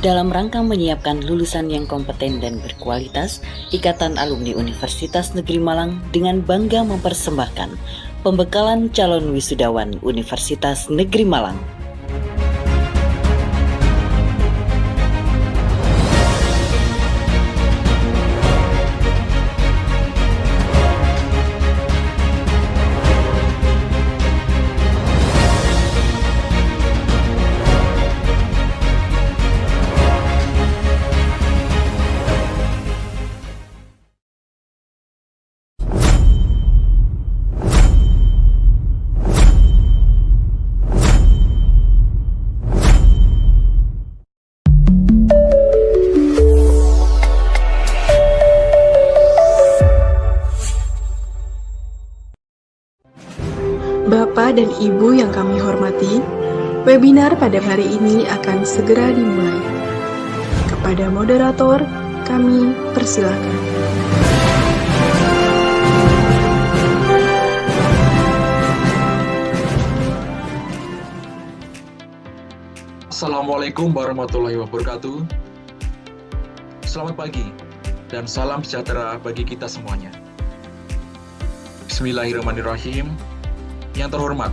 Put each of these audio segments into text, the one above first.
Dalam rangka menyiapkan lulusan yang kompeten dan berkualitas, Ikatan Alumni Universitas Negeri Malang dengan bangga mempersembahkan pembekalan calon wisudawan Universitas Negeri Malang. Bapak dan Ibu yang kami hormati, webinar pada hari ini akan segera dimulai. Kepada moderator, kami persilakan. Assalamualaikum warahmatullahi wabarakatuh. Selamat pagi dan salam sejahtera bagi kita semuanya. Bismillahirrahmanirrahim. Yang terhormat,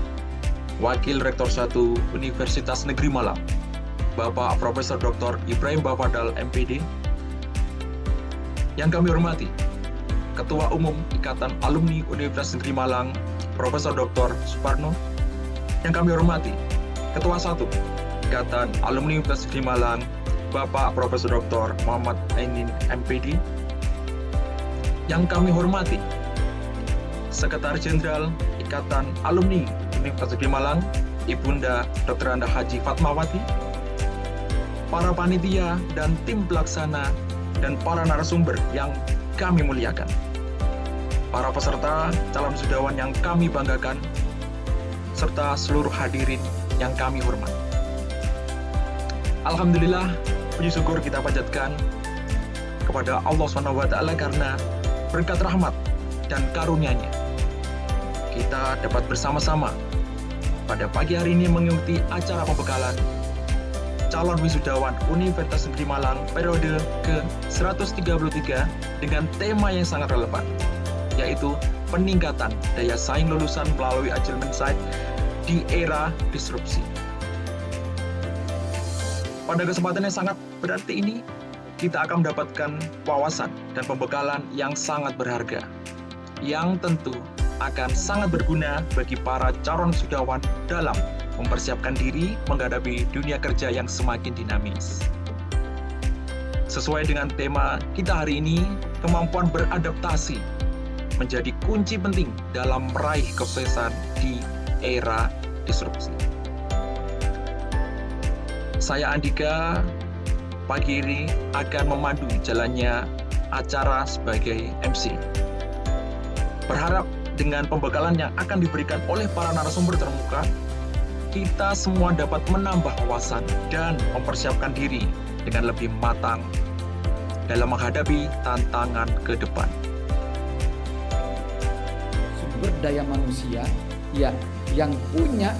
Wakil Rektor 1 Universitas Negeri Malang, Bapak Profesor Dr. Ibrahim Bafadal MPD. Yang kami hormati, Ketua Umum Ikatan Alumni Universitas Negeri Malang, Profesor Dr. Suparno. Yang kami hormati, Ketua 1 Ikatan Alumni Universitas Negeri Malang, Bapak Profesor Dr. Muhammad Ainin MPD. Yang kami hormati, Sekretaris Jenderal Ikatan Alumni Universitas Negeri Malang, Ibunda Dr. Anda Haji Fatmawati, para panitia dan tim pelaksana, dan para narasumber yang kami muliakan, para peserta calon wisudawan yang kami banggakan, serta seluruh hadirin yang kami hormati. Alhamdulillah, puji syukur kita panjatkan kepada Allah SWT karena berkat rahmat dan karunia-Nya kita dapat bersama-sama pada pagi hari ini mengikuti acara pembekalan calon wisudawan Universitas Negeri Malang periode ke-133 dengan tema yang sangat relevan, yaitu peningkatan daya saing lulusan melalui Agile Mindset di era disrupsi. Pada kesempatan yang sangat berarti ini, kita akan mendapatkan wawasan dan pembekalan yang sangat berharga, yang tentu akan sangat berguna bagi para calon wisudawan dalam mempersiapkan diri menghadapi dunia kerja yang semakin dinamis. Sesuai dengan tema kita hari ini, kemampuan beradaptasi menjadi kunci penting dalam meraih kesuksesan di era disrupsi. Saya Andika, pagi ini akan memandu jalannya acara sebagai MC. Berharap dengan pembekalan yang akan diberikan oleh para narasumber terbuka, kita semua dapat menambah wawasan dan mempersiapkan diri dengan lebih matang dalam menghadapi tantangan ke depan. Sumber daya manusia ya, yang punya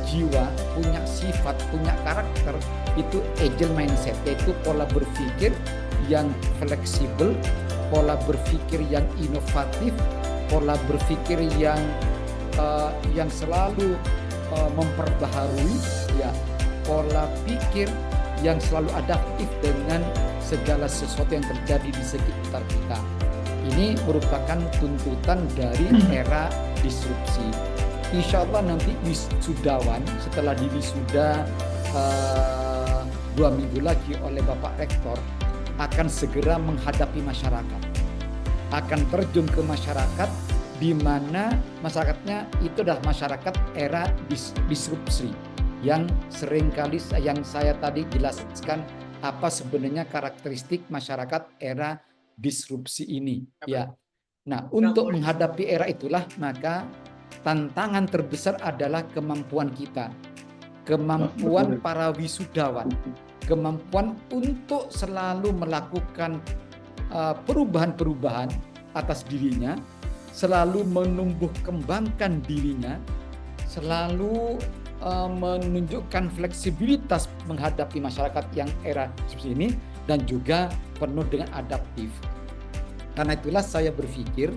jiwa, punya sifat, punya karakter, itu agile mindset, yaitu pola berpikir yang fleksibel, pola berpikir yang inovatif, pola berpikir yang selalu memperbaharui, ya, pola pikir yang selalu adaptif dengan segala sesuatu yang terjadi di sekitar kita. Ini merupakan tuntutan dari era disrupsi. Insya Allah nanti wisudawan setelah diwisuda 2 minggu lagi oleh Bapak Rektor akan segera menghadapi masyarakat, akan terjun ke masyarakat, di mana masyarakatnya itu adalah masyarakat era disrupsi yang seringkali yang saya tadi jelaskan apa sebenarnya karakteristik masyarakat era disrupsi ini, ya. Nah, untuk menghadapi era itulah maka tantangan terbesar adalah kemampuan kita, kemampuan para wisudawan, kemampuan untuk selalu melakukan perubahan-perubahan atas dirinya, selalu menumbuh kembangkan dirinya, selalu menunjukkan fleksibilitas menghadapi masyarakat yang era seperti ini dan juga penuh dengan adaptif. Karena itulah saya berpikir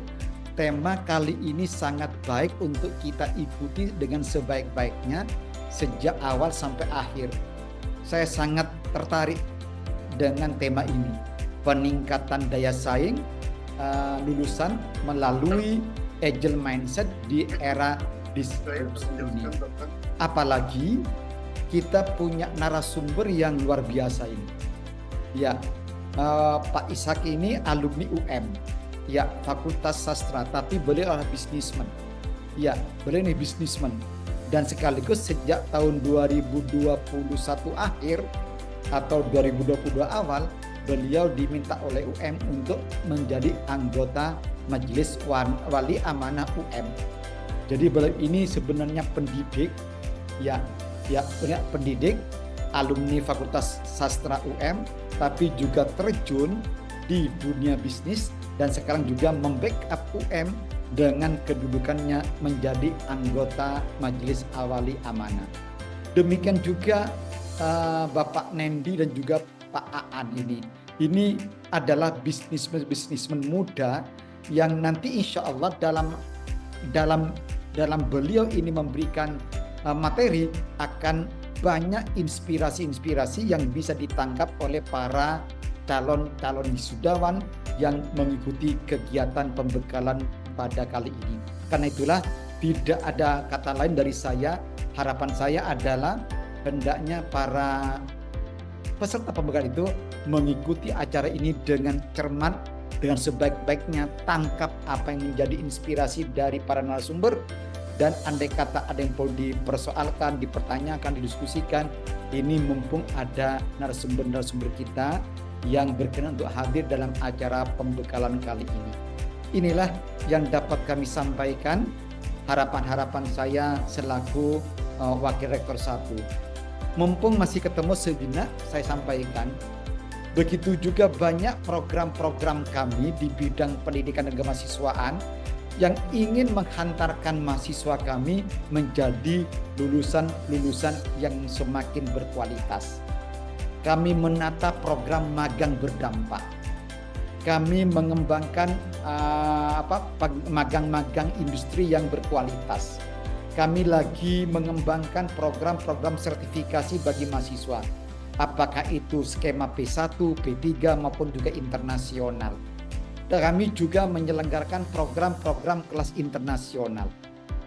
tema kali ini sangat baik untuk kita ikuti dengan sebaik-baiknya sejak awal sampai akhir. Saya sangat tertarik dengan tema ini, peningkatan daya saing lulusan melalui agile mindset di era disrupsi ini. Apalagi kita punya narasumber yang luar biasa ini. Ya, Pak Ishak ini alumni UM, ya Fakultas Sastra, tapi beliau adalah bisnismen. Ya, beliau ini bisnismen dan sekaligus sejak tahun 2021 akhir atau 2022 awal beliau diminta oleh UM untuk menjadi anggota Majelis Wali Amanah UM. Jadi beliau ini sebenarnya pendidik, ya pendidik, alumni Fakultas Sastra UM, tapi juga terjun di dunia bisnis dan sekarang juga membackup UM dengan kedudukannya menjadi anggota Majelis Wali Amanah. Demikian juga Bapak Nendi dan juga Pak Aan ini. Ini adalah bisnismen muda yang nanti insya Allah dalam beliau ini memberikan materi akan banyak inspirasi-inspirasi yang bisa ditangkap oleh para calon wisudawan yang mengikuti kegiatan pembekalan pada kali ini. Karena itulah tidak ada kata lain dari saya, harapan saya adalah hendaknya para peserta pembekalan itu mengikuti acara ini dengan cermat, dengan sebaik-baiknya, tangkap apa yang menjadi inspirasi dari para narasumber, dan andai kata ada yang perlu dipersoalkan, dipertanyakan, didiskusikan, ini mumpung ada narasumber-narasumber kita yang berkenan untuk hadir dalam acara pembekalan kali ini. Inilah yang dapat kami sampaikan, harapan-harapan saya selaku Wakil Rektor 1. Mumpung masih ketemu sejenak, saya sampaikan, begitu juga banyak program-program kami di bidang pendidikan dan kemahasiswaan yang ingin menghantarkan mahasiswa kami menjadi lulusan-lulusan yang semakin berkualitas. Kami menata program magang berdampak. Kami mengembangkan magang-magang industri yang berkualitas. Kami lagi mengembangkan program-program sertifikasi bagi mahasiswa. Apakah itu skema P1, P3 maupun juga internasional. Dan kami juga menyelenggarakan program-program kelas internasional.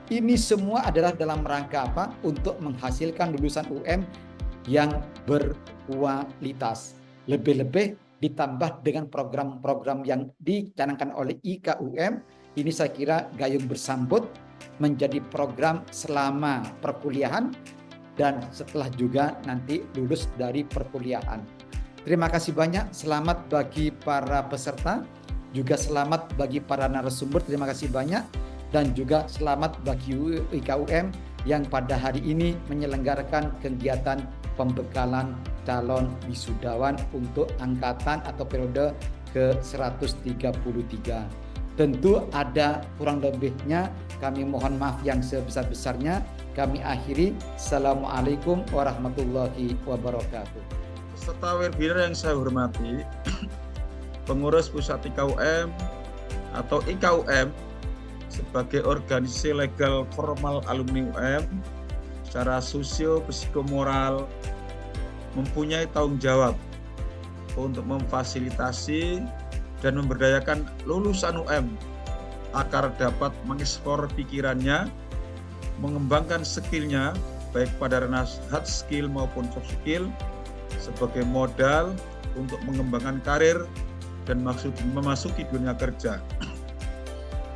Ini semua adalah dalam rangka apa? Untuk menghasilkan lulusan UM yang berkualitas. Lebih-lebih ditambah dengan program-program yang dicanangkan oleh IKUM. Ini saya kira gayung bersambut menjadi program selama perkuliahan dan setelah juga nanti lulus dari perkuliahan. Terima kasih banyak, selamat bagi para peserta, juga selamat bagi para narasumber, terima kasih banyak, dan juga selamat bagi IKUM yang pada hari ini menyelenggarakan kegiatan pembekalan calon wisudawan untuk angkatan atau periode ke-133. Tentu ada kurang lebihnya, kami mohon maaf yang sebesar-besarnya. Kami akhiri. Assalamualaikum warahmatullahi wabarakatuh. Serta webinar yang saya hormati, pengurus pusat IKUM atau IKUM sebagai organisasi legal formal alumni UM secara sosio-psikomoral mempunyai tanggung jawab untuk memfasilitasi dan memberdayakan lulusan UM agar dapat mengeksplor pikirannya, mengembangkan skillnya baik pada ranah hard skill maupun soft skill sebagai modal untuk mengembangkan karir dan memasuki dunia kerja.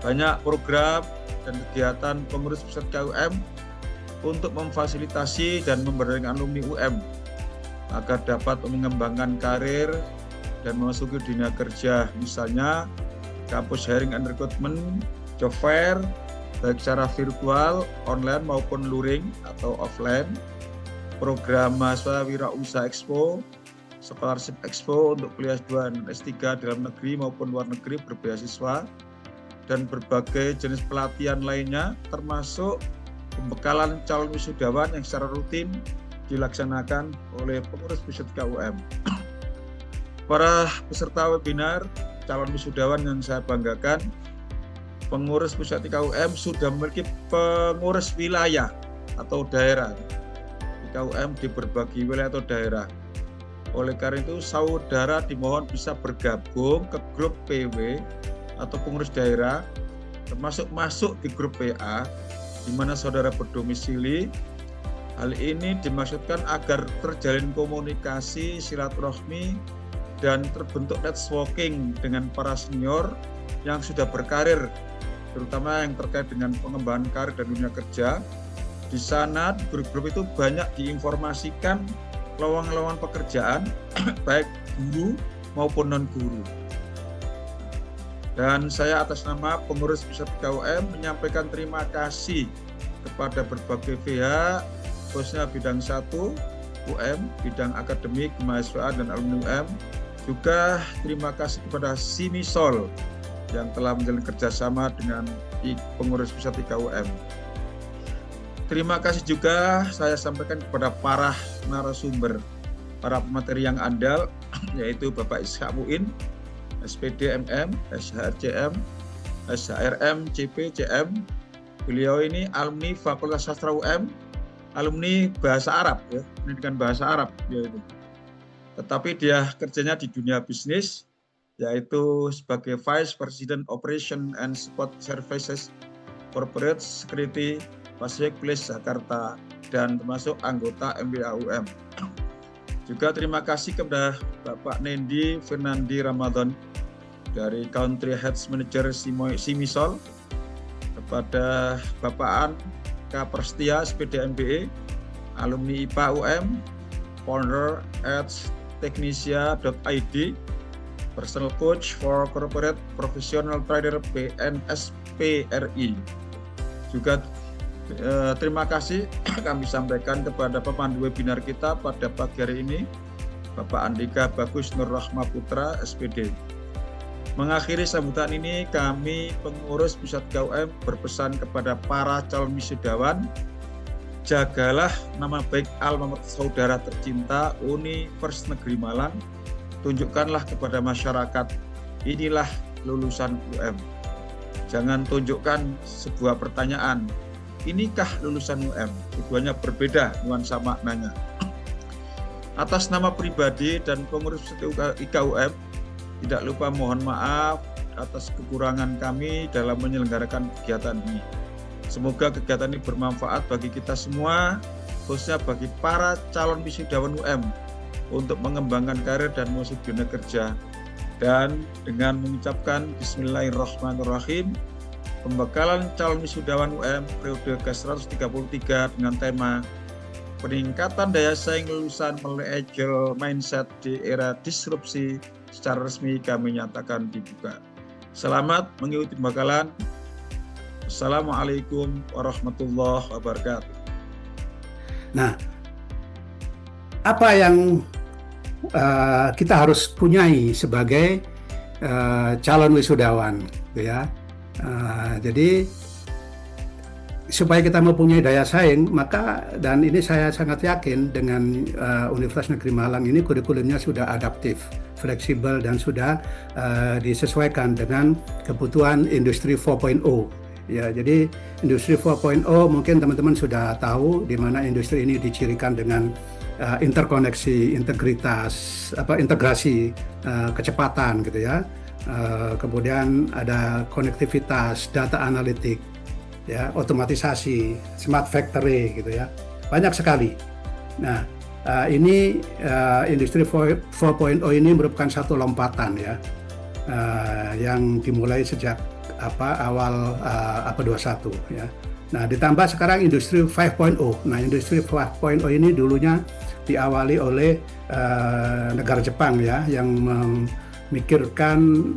Banyak program dan kegiatan pengurus pusat IKUM untuk memfasilitasi dan memberdayakan alumni UM agar dapat mengembangkan karir dan memasuki dunia kerja. Misalnya kampus hiring and recruitment, job fair, baik secara virtual, online maupun luring atau offline, program mahasiswa wirausaha expo, scholarship expo untuk kuliah S2 dan S3 dalam negeri maupun luar negeri berbeasiswa, dan berbagai jenis pelatihan lainnya termasuk pembekalan calon wisudawan yang secara rutin dilaksanakan oleh pengurus pusat KUM. Para peserta webinar calon wisudawan yang saya banggakan, pengurus pusat KUM sudah memiliki pengurus wilayah atau daerah. KUM di berbagai wilayah atau daerah. Oleh karena itu, saudara dimohon bisa bergabung ke grup PW atau pengurus daerah, termasuk masuk di grup PA, di mana saudara berdomisili. Hal ini dimaksudkan agar terjalin komunikasi, silaturahmi, dan terbentuk networking dengan para senior yang sudah berkarir, terutama yang terkait dengan pengembangan karir dan dunia kerja. Di sana, di grup-grup itu banyak diinformasikan lowongan-lowongan pekerjaan, baik guru maupun non-guru. Dan saya atas nama pengurus pusat KUM menyampaikan terima kasih kepada berbagai pihak, khususnya bidang 1 UM, bidang akademik, kemahasiswaan, dan alumni UM. Juga terima kasih kepada Simisol yang telah menjalin kerjasama dengan pengurus pusat KUM. Terima kasih juga saya sampaikan kepada para narasumber, para pemateri yang andal, yaitu Bapak Ishak Muin, SPD MM, SHRCM, SHRM, CP, CM. Beliau ini alumni Fakultas Sastra UM, alumni Bahasa Arab, ya, pendidikan Bahasa Arab, yaitu. Tetapi dia kerjanya di dunia bisnis, yaitu sebagai Vice President Operation and Support Services Corporate Security Pacific Place Jakarta, dan termasuk anggota MBA UM. Juga terima kasih kepada Bapak Nendi Fernandi Ramadan dari Country Heads Manager Simisol, kepada Bapak An K. Prestia SPD MBE, alumni IPA UM, founder at technisia.id, personal coach for corporate professional trader BNSPRI. Juga terima kasih kami sampaikan kepada pemandu webinar kita pada pagi hari ini, Bapak Andika Bagus Nur Rahma Putra, SPD. Mengakhiri sambutan ini, kami pengurus pusat KUM berpesan kepada para calon wisudawan, jagalah nama baik alma mater saudara tercinta Universitas Negeri Malang, tunjukkanlah kepada masyarakat, inilah lulusan UM. Jangan tunjukkan sebuah pertanyaan, inikah lulusan UM? Tujuannya berbeda, nuansa maknanya. Atas nama pribadi dan pengurus IKUM, tidak lupa mohon maaf atas kekurangan kami dalam menyelenggarakan kegiatan ini. Semoga kegiatan ini bermanfaat bagi kita semua, khususnya bagi para calon wisudawan UM, untuk mengembangkan karir dan masuk dunia kerja. Dan dengan mengucapkan Bismillahirrahmanirrahim, pembekalan calon wisudawan UM periode ke-133 dengan tema peningkatan daya saing lulusan melalui agile mindset di era disrupsi secara resmi kami nyatakan dibuka. Selamat mengikuti pembekalan. Assalamualaikum warahmatullahi wabarakatuh. Nah, apa yang kita harus punyai sebagai calon wisudawan, gitu ya? Jadi supaya kita mempunyai daya saing, maka, dan ini saya sangat yakin dengan Universitas Negeri Malang ini kurikulumnya sudah adaptif, fleksibel, dan sudah disesuaikan dengan kebutuhan industri 4.0. Ya, jadi industri 4.0 mungkin teman-teman sudah tahu di mana industri ini dicirikan dengan interkoneksi, integritas, integrasi, kecepatan, gitu ya. Kemudian ada konektivitas, data analitik, ya, otomatisasi, smart factory, gitu ya, banyak sekali. Nah, ini industri 4.0 ini merupakan satu lompatan, ya, yang dimulai sejak awal abad 21, ya. Nah, ditambah sekarang industri 5.0. Nah, industri 5.0 ini dulunya diawali oleh negara Jepang, ya, yang memikirkan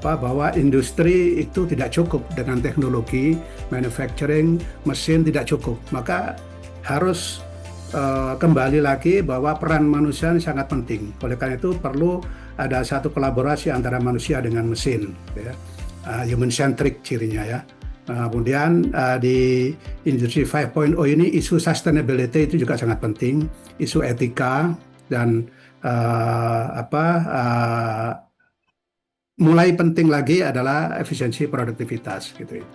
bahwa industri itu tidak cukup dengan teknologi, manufacturing, mesin tidak cukup. Maka harus kembali lagi bahwa peran manusia sangat penting. Oleh karena itu perlu ada satu kolaborasi antara manusia dengan mesin, ya. Human centric cirinya, ya. Kemudian di Industri 5.0 ini isu sustainability itu juga sangat penting, isu etika dan mulai penting lagi adalah efisiensi produktivitas gitu ya.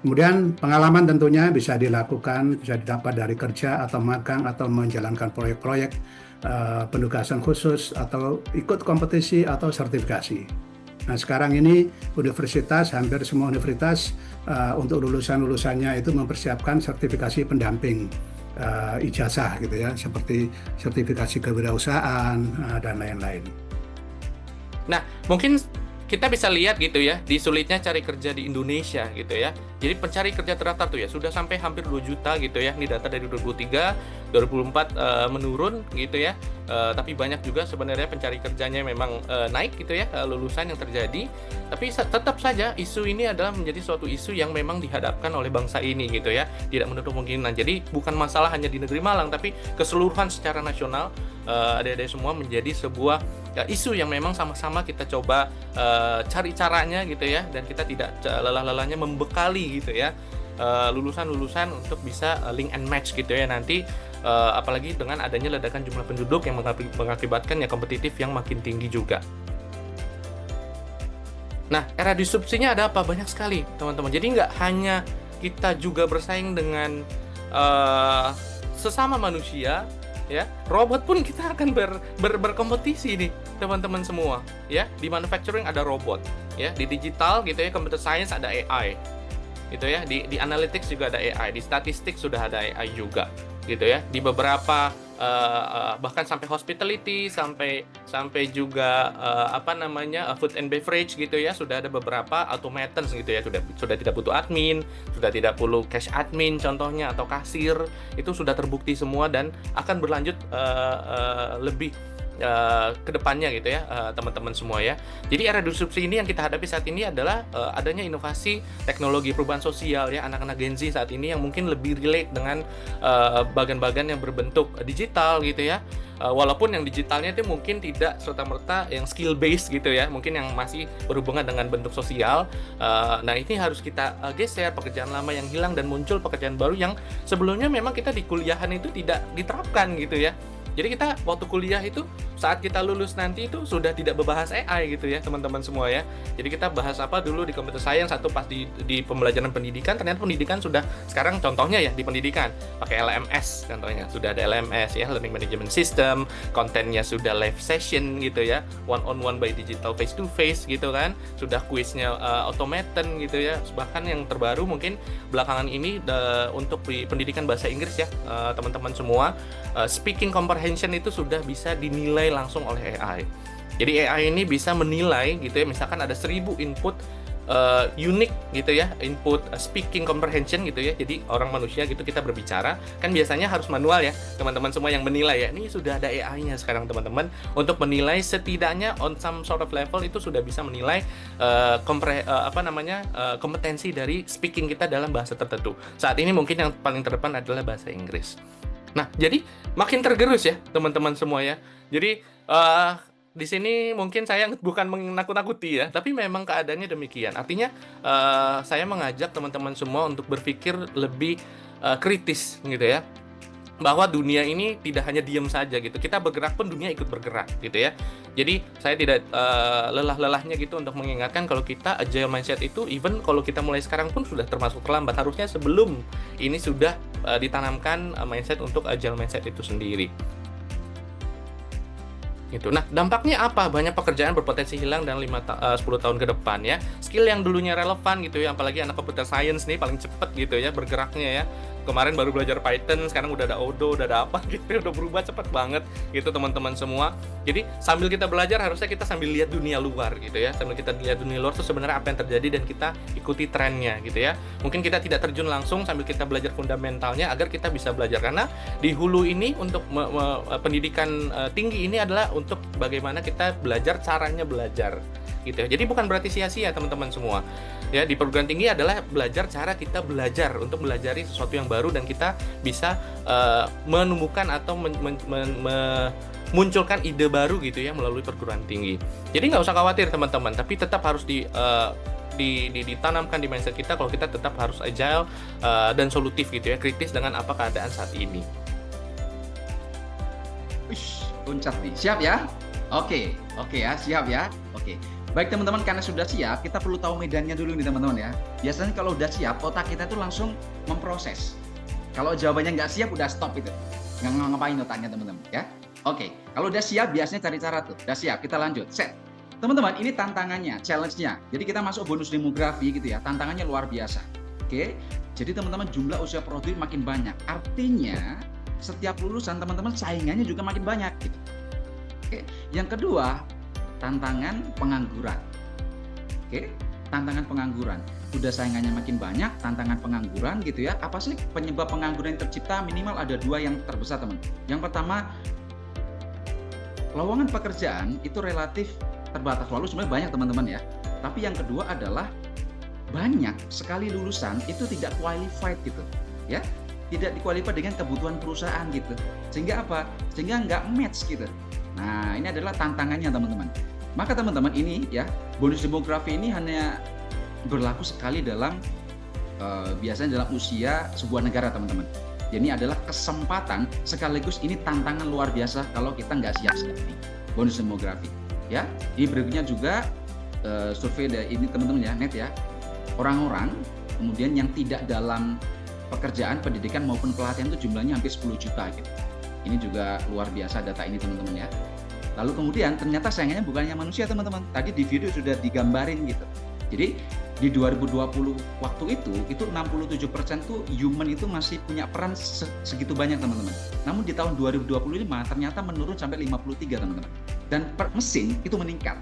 Kemudian pengalaman tentunya bisa dilakukan, bisa didapat dari kerja atau magang atau menjalankan proyek-proyek penugasan khusus atau ikut kompetisi atau sertifikasi. Nah sekarang ini hampir semua universitas untuk lulusan-lulusannya itu mempersiapkan sertifikasi pendamping ijazah gitu ya, seperti sertifikasi kewirausahaan dan lain-lain. Nah, mungkin kita bisa lihat gitu ya, di sulitnya cari kerja di Indonesia gitu ya. Jadi pencari kerja terdaftar tuh ya sudah sampai hampir 2 juta gitu ya. Ini data dari 2023, 2024 menurun gitu ya. Tapi banyak juga sebenarnya pencari kerjanya memang naik gitu ya, lulusan yang terjadi. Tapi tetap saja isu ini adalah menjadi suatu isu yang memang dihadapkan oleh bangsa ini gitu ya. Tidak menutup kemungkinan. Jadi bukan masalah hanya di negeri Malang, tapi keseluruhan secara nasional adik-adik semua menjadi sebuah isu yang memang sama-sama kita coba cari caranya gitu ya, dan kita tidak lelah-lelahnya membekali gitu ya lulusan-lulusan untuk bisa link and match gitu ya nanti, apalagi dengan adanya ledakan jumlah penduduk yang mengakibatkan ya kompetitif yang makin tinggi juga. Nah, era disrupsinya ada apa? Banyak sekali teman-teman. Jadi nggak hanya kita juga bersaing dengan sesama manusia ya, robot pun kita akan berkompetisi nih teman-teman semua ya. Di manufacturing ada robot ya, di digital gitu ya, computer science ada AI gitu ya, di analytics juga ada AI, di statistik sudah ada AI juga gitu ya, di beberapa bahkan sampai hospitality, sampai juga food and beverage gitu ya, sudah ada beberapa automatons gitu ya, sudah tidak butuh admin, sudah tidak perlu cash admin contohnya atau kasir, itu sudah terbukti semua dan akan berlanjut lebih ke depannya gitu ya teman-teman semua ya. Jadi era disrupsi ini yang kita hadapi saat ini adalah adanya inovasi teknologi perubahan sosial ya, anak-anak Gen Z saat ini yang mungkin lebih relate dengan bagan-bagan yang berbentuk digital gitu ya. Walaupun yang digitalnya itu mungkin tidak serta-merta yang skill based gitu ya, mungkin yang masih berhubungan dengan bentuk sosial. Nah ini harus kita geser pekerjaan lama yang hilang dan muncul pekerjaan baru yang sebelumnya memang kita di kuliahan itu tidak diterapkan gitu ya. Jadi kita waktu kuliah itu saat kita lulus nanti itu sudah tidak berbahas AI gitu ya teman-teman semua ya. Jadi kita bahas apa dulu di computer science atau pas di pembelajaran pendidikan, ternyata pendidikan sudah sekarang contohnya ya di pendidikan pakai LMS contohnya, sudah ada LMS ya, Learning Management System, kontennya sudah live session gitu ya, one on one by digital face to face gitu kan, sudah kuisnya automaton gitu ya. Bahkan yang terbaru mungkin belakangan ini untuk di pendidikan bahasa Inggris ya teman-teman semua, speaking comprehension itu sudah bisa dinilai langsung oleh AI. Jadi AI ini bisa menilai gitu ya, misalkan ada 1000 input unik gitu ya, input speaking comprehension gitu ya. Jadi orang manusia gitu kita berbicara, kan biasanya harus manual ya teman-teman semua yang menilai ya. Ini sudah ada AI-nya sekarang teman-teman untuk menilai, setidaknya on some sort of level itu sudah bisa menilai kompetensi dari speaking kita dalam bahasa tertentu. Saat ini mungkin yang paling terdepan adalah bahasa Inggris. Nah, jadi makin tergerus ya teman-teman semua ya. Jadi di sini mungkin saya bukan menakut-nakuti ya, tapi memang keadaannya demikian. Artinya saya mengajak teman-teman semua untuk berpikir lebih kritis gitu ya. Bahwa dunia ini tidak hanya diam saja gitu. Kita bergerak pun dunia ikut bergerak gitu ya. Jadi saya tidak lelah-lelahnya gitu untuk mengingatkan kalau kita agile mindset itu even kalau kita mulai sekarang pun sudah termasuk terlambat. Harusnya sebelum ini sudah ditanamkan mindset untuk agile mindset itu sendiri. Gitu. Nah, dampaknya apa? Banyak pekerjaan berpotensi hilang dalam 10 tahun ke depan ya. Skill yang dulunya relevan gitu ya, apalagi anak computer science nih paling cepet gitu ya bergeraknya ya. Kemarin baru belajar Python, sekarang udah ada Odoo, udah ada apa gitu ya, udah berubah cepet banget gitu teman-teman semua. Jadi sambil kita belajar harusnya kita sambil lihat dunia luar gitu ya. Sambil kita lihat dunia luar itu sebenarnya apa yang terjadi dan kita ikuti trennya gitu ya. Mungkin kita tidak terjun langsung sambil kita belajar fundamentalnya agar kita bisa belajar, karena di hulu ini untuk pendidikan tinggi ini adalah untuk bagaimana kita belajar, caranya belajar gitu ya. Jadi bukan berarti sia-sia teman-teman semua. Ya, di perguruan tinggi adalah belajar cara kita belajar untuk melajari sesuatu yang baru dan kita bisa menemukan atau munculkan ide baru gitu ya melalui perguruan tinggi. Jadi nggak usah khawatir teman-teman, tapi tetap harus ditanamkan di mindset kita kalau kita tetap harus agile dan solutif gitu ya, kritis dengan apa keadaan saat ini. Wish, loncat nih. Siap ya? Oke ya, siap ya. Oke. Baik teman-teman, karena sudah siap, kita perlu tahu medannya dulu nih teman-teman ya. Biasanya kalau udah siap, otak kita tuh langsung memproses. Kalau jawabannya nggak siap, udah stop itu. Nggak ngapain otaknya teman-teman ya. Oke, kalau udah siap, biasanya cari cara tuh. Udah siap, kita lanjut. Set. Teman-teman, ini tantangannya, challenge-nya. Jadi kita masuk bonus demografi gitu ya. Tantangannya luar biasa. Oke. Jadi teman-teman, jumlah usia produktif makin banyak. Artinya, setiap lulusan teman-teman saingannya juga makin banyak gitu. Oke. Yang kedua, tantangan pengangguran. Oke, tantangan pengangguran. Udah saingannya makin banyak, tantangan pengangguran gitu ya. Apa sih penyebab pengangguran yang tercipta? Minimal ada 2 yang terbesar, teman. Yang pertama, lowongan pekerjaan itu relatif terbatas. Lalu sebenarnya banyak teman-teman ya. Tapi yang kedua adalah banyak sekali lulusan itu tidak qualified gitu. Ya, tidak dikualifikasi dengan kebutuhan perusahaan gitu. Sehingga apa? Sehingga nggak match gitu. Nah, ini adalah tantangannya teman-teman. Maka teman-teman ini ya, bonus demografi ini hanya berlaku sekali dalam biasanya dalam usia sebuah negara teman-teman. Jadi ini adalah kesempatan sekaligus ini tantangan luar biasa kalau kita nggak siap-siap nih. Bonus demografi ya. Ini berikutnya juga survei dari ini teman-teman ya, net ya. Orang-orang kemudian yang tidak dalam pekerjaan, pendidikan maupun pelatihan itu jumlahnya hampir 10 juta gitu. Ini juga luar biasa data ini teman-teman ya. Lalu kemudian ternyata saingannya bukannya manusia teman-teman. Tadi di video sudah digambarin gitu. Jadi di 2020 waktu itu 67% tuh human itu masih punya peran segitu banyak teman-teman. Namun di tahun 2025 ternyata menurun sampai 53 teman-teman. Dan per mesin itu meningkat.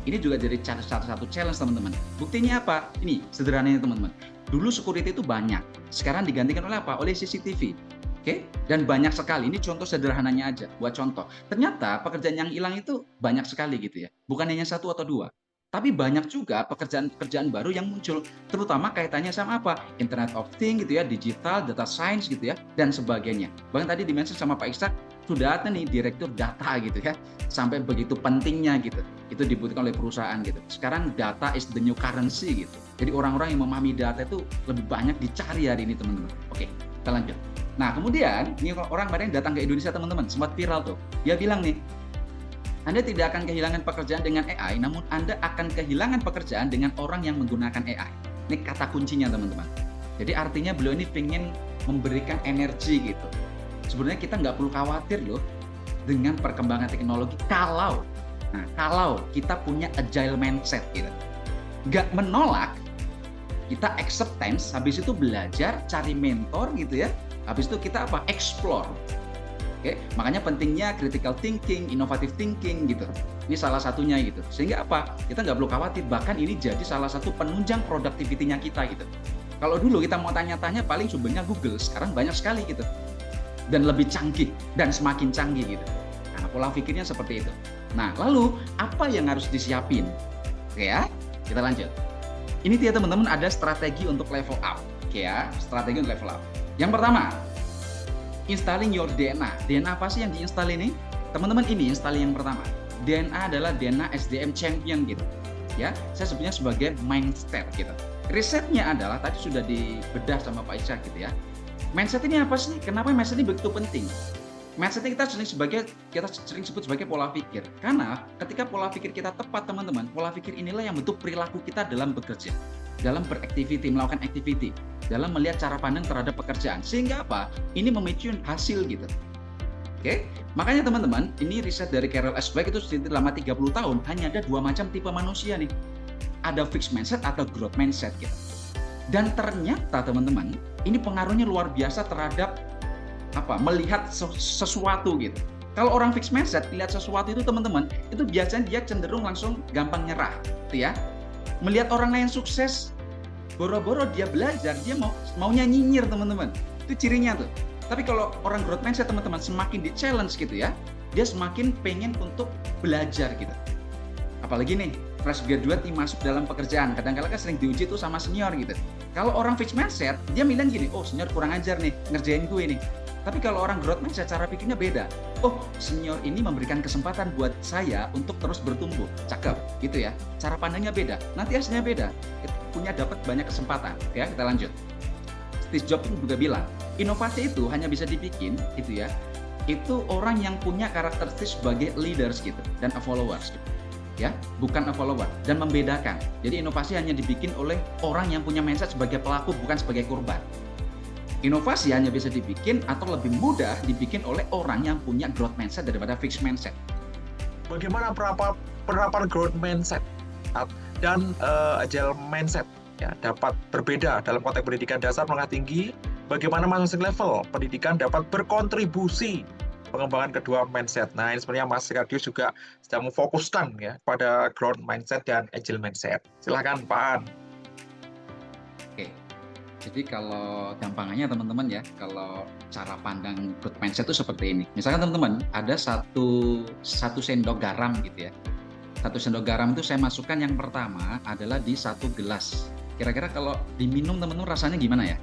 Ini juga jadi satu challenge teman-teman. Buktinya apa? Ini sederhananya teman-teman. Dulu security itu banyak. Sekarang digantikan oleh apa? Oleh CCTV. Oke, dan banyak sekali. Ini contoh sederhananya aja, buat contoh. Ternyata pekerjaan yang hilang itu banyak sekali gitu ya. Bukan hanya 1 atau 2. Tapi banyak juga pekerjaan-pekerjaan baru yang muncul. Terutama kaitannya sama apa? Internet of Things gitu ya, digital, data science gitu ya, dan sebagainya. Bahkan tadi di-mention sama Pak Ishak, sudah ada nih direktur data gitu ya. Sampai begitu pentingnya gitu. Itu dibutuhkan oleh perusahaan gitu. Sekarang data is the new currency gitu. Jadi orang-orang yang memahami data itu lebih banyak dicari hari ini teman-teman. Oke, kita lanjut. Nah kemudian ini orang yang datang ke Indonesia teman-teman, sempat viral tuh. Dia bilang nih, Anda tidak akan kehilangan pekerjaan dengan AI, namun Anda akan kehilangan pekerjaan dengan orang yang menggunakan AI. Ini kata kuncinya teman-teman. Jadi artinya beliau ini pengen memberikan energi gitu. Sebenarnya kita nggak perlu khawatir loh dengan perkembangan teknologi kalau kita punya agile mindset gitu. Nggak menolak, kita acceptance, habis itu belajar, cari mentor gitu ya. Habis itu kita apa? Explore. Oke, makanya pentingnya critical thinking, innovative thinking gitu. Ini salah satunya gitu. Sehingga apa? Kita nggak perlu khawatir. Bahkan ini jadi salah satu penunjang productivity-nya kita gitu. Kalau dulu kita mau tanya-tanya paling sumbernya Google, sekarang banyak sekali gitu. Dan lebih canggih dan semakin canggih gitu. Nah, pola pikirnya seperti itu. Nah, lalu apa yang harus disiapin? Oke ya, kita lanjut. Ini dia teman-teman ada strategi untuk level up. Oke ya, strategi untuk level up. Yang pertama, installing your DNA. DNA apa sih yang diinstal ini? Teman-teman ini installing yang pertama. DNA adalah DNA SDM champion gitu. Ya, saya sebutnya sebagai mindset gitu. Risetnya adalah tadi sudah dibedah sama Pak Ishak gitu ya. Mindset ini apa sih? Kenapa mindset ini begitu penting? Mindset kita sering sebut sebagai pola pikir. Karena ketika pola pikir kita tepat teman-teman, pola pikir inilah yang bentuk perilaku kita dalam bekerja, dalam beraktiviti, melakukan aktiviti, dalam melihat cara pandang terhadap pekerjaan. Sehingga apa? Ini memicu hasil gitu. Oke, makanya teman-teman, ini riset dari Carol S. Dweck itu selama 30 tahun hanya ada 2 macam tipe manusia nih. Ada fixed mindset atau growth mindset gitu. Dan ternyata teman-teman, ini pengaruhnya luar biasa terhadap melihat sesuatu gitu. Kalau orang fixed mindset lihat sesuatu itu teman-teman, itu biasanya dia cenderung langsung gampang nyerah, gitu ya. Melihat orang lain sukses, boro-boro dia belajar, dia maunya nyinyir teman-teman. Itu cirinya tuh. Tapi kalau orang growth mindset teman-teman semakin di challenge gitu ya, dia semakin pengen untuk belajar gitu. Apalagi nih, fresh graduate nih masuk dalam pekerjaan, kadang-kadang kan sering diuji tuh sama senior gitu. Kalau orang fixed mindset, dia bilang gini, oh senior kurang ajar nih, ngerjain gue nih. Tapi kalau orang growth mindset, cara pikirnya beda. Oh, senior ini memberikan kesempatan buat saya untuk terus bertumbuh. Cakep, gitu ya. Cara pandangnya beda. Nanti hasilnya beda. punya dapat banyak kesempatan. Ya, kita lanjut. Steve Jobs juga bilang, inovasi itu hanya bisa dibikin gitu ya. Itu orang yang punya karakteristik sebagai leaders gitu dan a followers gitu. Ya, bukan a follower, dan membedakan. Jadi inovasi hanya dibikin oleh orang yang punya mindset sebagai pelaku, bukan sebagai korban. Inovasi hanya bisa dibikin atau lebih mudah dibikin oleh orang yang punya growth mindset daripada fixed mindset. Bagaimana penerapan growth mindset dan agile mindset ya, dapat berbeda dalam konteks pendidikan dasar menengah tinggi? Bagaimana masing-masing level pendidikan dapat berkontribusi pengembangan kedua mindset. Nah, ini sebenarnya Mas Radius juga sedang memfokuskan ya pada growth mindset dan agile mindset. Silakan Pak An. Oke, jadi kalau gampangannya teman-teman ya, kalau cara pandang growth mindset itu seperti ini. Misalkan teman-teman ada satu sendok garam gitu ya. 1 sendok garam itu saya masukkan yang pertama adalah di 1 gelas. Kira-kira kalau diminum teman-teman rasanya gimana ya?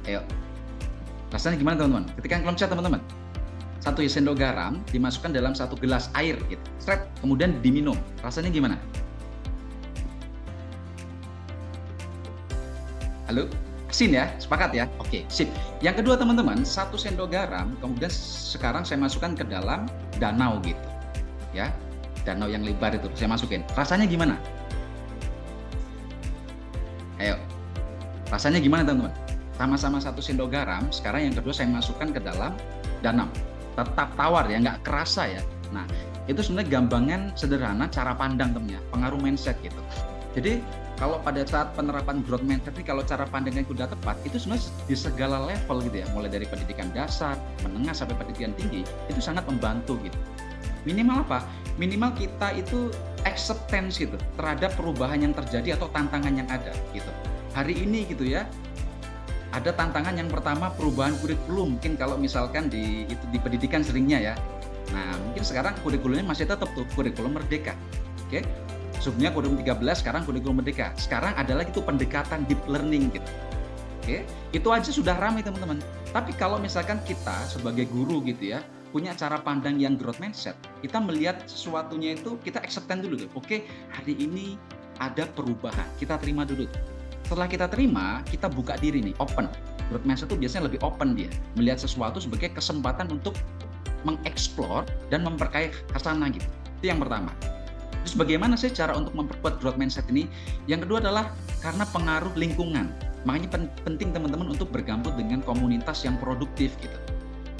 Ayo, rasanya gimana teman-teman? Ketika loncat teman-teman. 1 sendok garam dimasukkan dalam 1 gelas air gitu. Seret, kemudian diminum. Rasanya gimana? Halo? Asin ya? Sepakat ya? Oke, sip. Yang kedua teman-teman, 1 sendok garam kemudian sekarang saya masukkan ke dalam danau gitu. Ya. Danau yang lebar itu saya masukin. Rasanya gimana? Ayo. Rasanya gimana teman-teman? Sama-sama 1 sendok garam, sekarang yang kedua saya masukkan ke dalam danau. Tetap tawar ya, nggak kerasa ya. Nah, itu sebenarnya gambangan sederhana cara pandang temennya, pengaruh mindset gitu. Jadi kalau pada saat penerapan growth mindset ini, kalau cara pandangnya sudah tepat, itu sebenarnya di segala level gitu ya, mulai dari pendidikan dasar, menengah sampai pendidikan tinggi, itu sangat membantu gitu. Minimal apa? Minimal kita itu acceptance gitu terhadap perubahan yang terjadi atau tantangan yang ada gitu. Hari ini gitu ya, ada tantangan yang pertama perubahan kurikulum. Mungkin kalau misalkan di pendidikan seringnya ya. Nah, mungkin sekarang kurikulumnya masih tetap tuh kurikulum merdeka. Oke. Sebelumnya kurikulum 13, sekarang kurikulum merdeka. Sekarang ada lagi tuh pendekatan deep learning gitu. Oke. Itu aja sudah ramai teman-teman. Tapi kalau misalkan kita sebagai guru gitu ya, punya cara pandang yang growth mindset, kita melihat sesuatunya itu kita acceptance dulu tuh. Oke, hari ini ada perubahan. Kita terima dulu. Setelah kita terima, kita buka diri nih, open. Growth mindset itu biasanya lebih open dia, melihat sesuatu sebagai kesempatan untuk mengeksplor dan memperkaya khasana gitu. Itu yang pertama. Terus bagaimana sih cara untuk memperkuat growth mindset ini? Yang kedua adalah karena pengaruh lingkungan. Makanya penting teman-teman untuk bergabung dengan komunitas yang produktif gitu.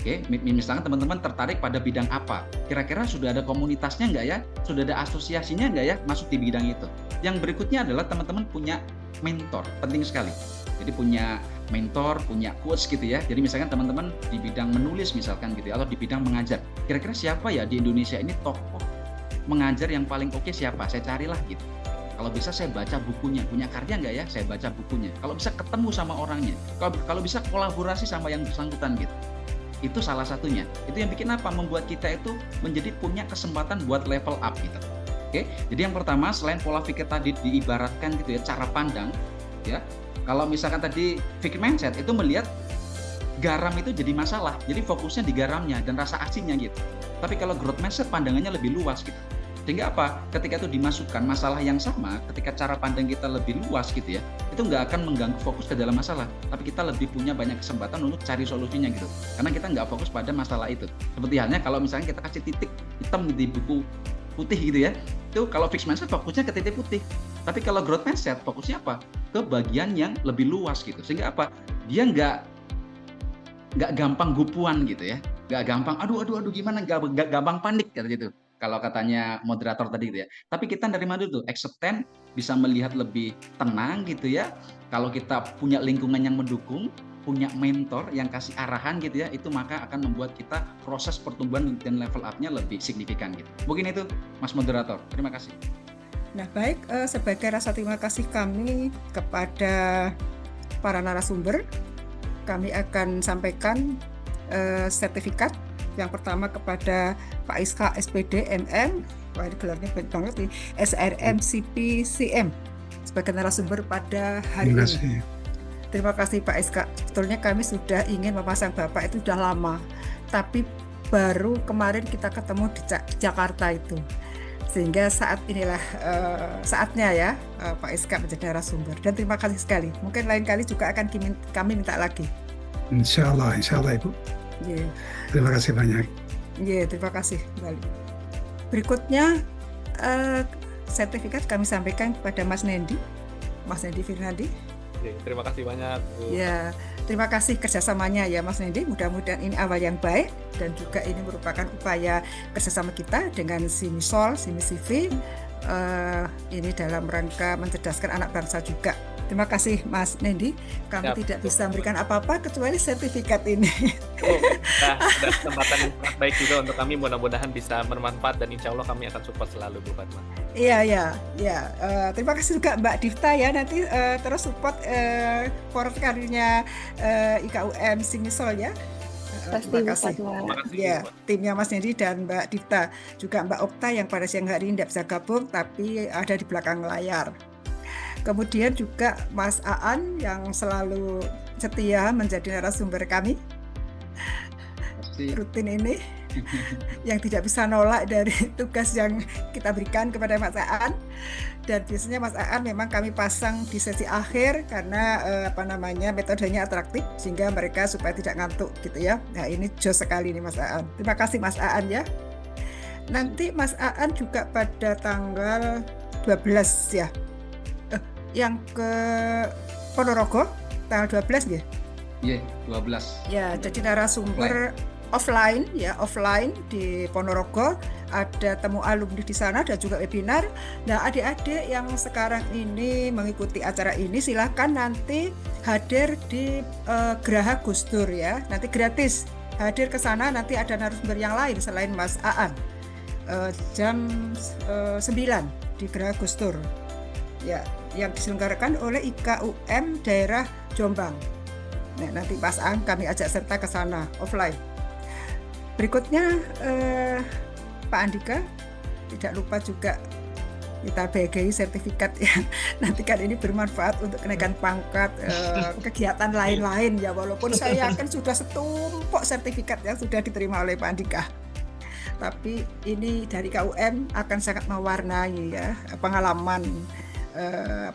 Oke, misalnya teman-teman tertarik pada bidang apa? Kira-kira sudah ada komunitasnya nggak ya? Sudah ada asosiasinya nggak ya masuk di bidang itu? Yang berikutnya adalah teman-teman punya mentor, penting sekali. Jadi punya mentor, punya coach gitu ya. Jadi misalkan teman-teman di bidang menulis misalkan gitu ya, atau di bidang mengajar. Kira-kira siapa ya di Indonesia ini tokoh mengajar yang paling oke siapa? Saya carilah gitu. Kalau bisa saya baca bukunya, punya karya nggak ya? Saya baca bukunya. Kalau bisa ketemu sama orangnya. Kalau bisa kolaborasi sama yang bersangkutan gitu. Itu salah satunya. Itu yang bikin apa? Membuat kita itu menjadi punya kesempatan buat level up gitu. Oke, jadi yang pertama selain pola pikir tadi diibaratkan gitu ya, cara pandang ya. Kalau misalkan tadi fikir mindset itu melihat garam itu jadi masalah, jadi fokusnya di garamnya dan rasa asinnya gitu. Tapi kalau growth mindset pandangannya lebih luas gitu. Sehingga apa? Ketika itu dimasukkan masalah yang sama, ketika cara pandang kita lebih luas gitu ya, itu nggak akan mengganggu fokus ke dalam masalah, tapi kita lebih punya banyak kesempatan untuk cari solusinya gitu. Karena kita nggak fokus pada masalah itu. Seperti halnya kalau misalnya kita kasih titik hitam di buku putih gitu ya, itu kalau fixed mindset fokusnya ke titik putih. Tapi kalau growth mindset fokusnya apa? Ke bagian yang lebih luas gitu. Sehingga apa? Dia nggak gampang gupuan gitu ya, nggak gampang aduh gimana, nggak gampang panik kayak gitu. Kalau katanya moderator tadi gitu ya. Tapi kita dari mana dulu? Acceptance, bisa melihat lebih tenang gitu ya. Kalau kita punya lingkungan yang mendukung, punya mentor yang kasih arahan gitu ya, itu maka akan membuat kita proses pertumbuhan dan level up-nya lebih signifikan gitu. Mungkin itu Mas Moderator. Terima kasih. Nah baik, sebagai rasa terima kasih kami kepada para narasumber, kami akan sampaikan sertifikat. Yang pertama kepada Pak Iska SPD MM, wah ini gelarnya banyak banget nih, SRM CPCM sebagai narasumber pada hari ini. Terima kasih Pak Iska. Sebetulnya kami sudah ingin memasang Bapak itu sudah lama, tapi baru kemarin kita ketemu di Jakarta itu. Sehingga saat inilah saatnya ya Pak Iska menjadi narasumber. Dan terima kasih sekali. Mungkin lain kali juga akan kami minta lagi. Insya Allah Ibu. Yeah. Terima kasih banyak. Terima kasih kembali. Berikutnya sertifikat kami sampaikan kepada Mas Nendi Firnandi. Terima kasih banyak, Bu. Ya, terima kasih kerjasamanya ya Mas Nendi. Mudah-mudahan ini awal yang baik dan juga ini merupakan upaya kerjasama kita dengan Simisol, Simisiv ini dalam rangka mencerdaskan anak bangsa juga. Terima kasih Mas Nendi. Kami tidak bisa memberikan apa-apa kecuali sertifikat ini. Ada kesempatan yang sangat baik juga untuk kami. Mudah-mudahan bisa bermanfaat dan insya Allah kami akan support selalu, Bu Fatma. Iya. Terima kasih juga Mbak Difta ya. Nanti terus support karirnya IKUM Simisol ya. Terima kasih. Ya, timnya Mas Nendi dan Mbak Difta, juga Mbak Okta yang pada siang hari ini tidak bisa gabung tapi ada di belakang layar. Kemudian juga Mas Aan yang selalu setia menjadi narasumber kami rutin ini, yang tidak bisa nolak dari tugas yang kita berikan kepada Mas Aan. Dan biasanya Mas Aan memang kami pasang di sesi akhir karena metodenya atraktif sehingga mereka supaya tidak ngantuk gitu ya. Nah ini jos sekali nih Mas Aan. Terima kasih Mas Aan ya. Nanti Mas Aan juga pada tanggal 12 ya. Yang ke Ponorogo tanggal 12 ya? Iya, 12. Ya, jadi narasumber offline di Ponorogo, ada temu alumni di sana dan juga webinar. Nah, adik-adik yang sekarang ini mengikuti acara ini silahkan nanti hadir di Geraha Gus Dur ya. Nanti gratis hadir ke sana, nanti ada narasumber yang lain selain Mas Aan. Jam 9 di Geraha Gus Dur. Ya, yang diselenggarakan oleh IKUM daerah Jombang. Nah, nanti Mas Aan kami ajak serta ke sana offline. Berikutnya Pak Andika, tidak lupa juga kita bagai sertifikat ya. Nanti kan ini bermanfaat untuk kenaikan pangkat, kegiatan lain-lain ya. Walaupun saya yakin sudah setumpuk sertifikat yang sudah diterima oleh Pak Andika. Tapi ini dari KUM akan sangat mewarnai ya pengalaman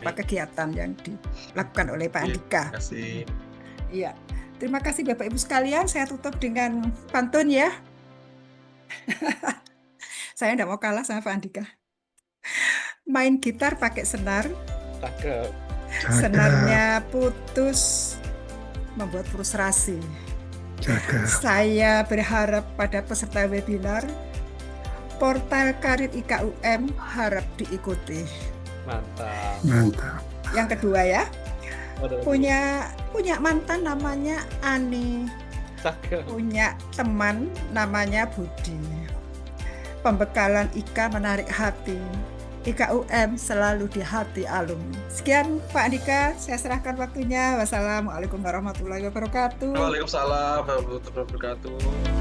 kegiatan yang dilakukan oleh Pak Andika. Terima kasih. Iya. Terima kasih Bapak Ibu sekalian. Saya tutup dengan pantun ya. Saya tidak mau kalah sama Pak Andika. Main gitar pakai senar. Cakep. Senarnya putus, membuat frustrasi. Saya berharap pada peserta webinar, portal karir IKUM harap diikuti. Mantap. Yang kedua ya, punya mantan namanya Ani, punya teman namanya Budi. Pembekalan IKA menarik hati. IKUM selalu di hati alumni. Sekian Pak Andika, saya serahkan waktunya. Wassalamualaikum warahmatullahi wabarakatuh. Waalaikumsalam warahmatullahi wabarakatuh.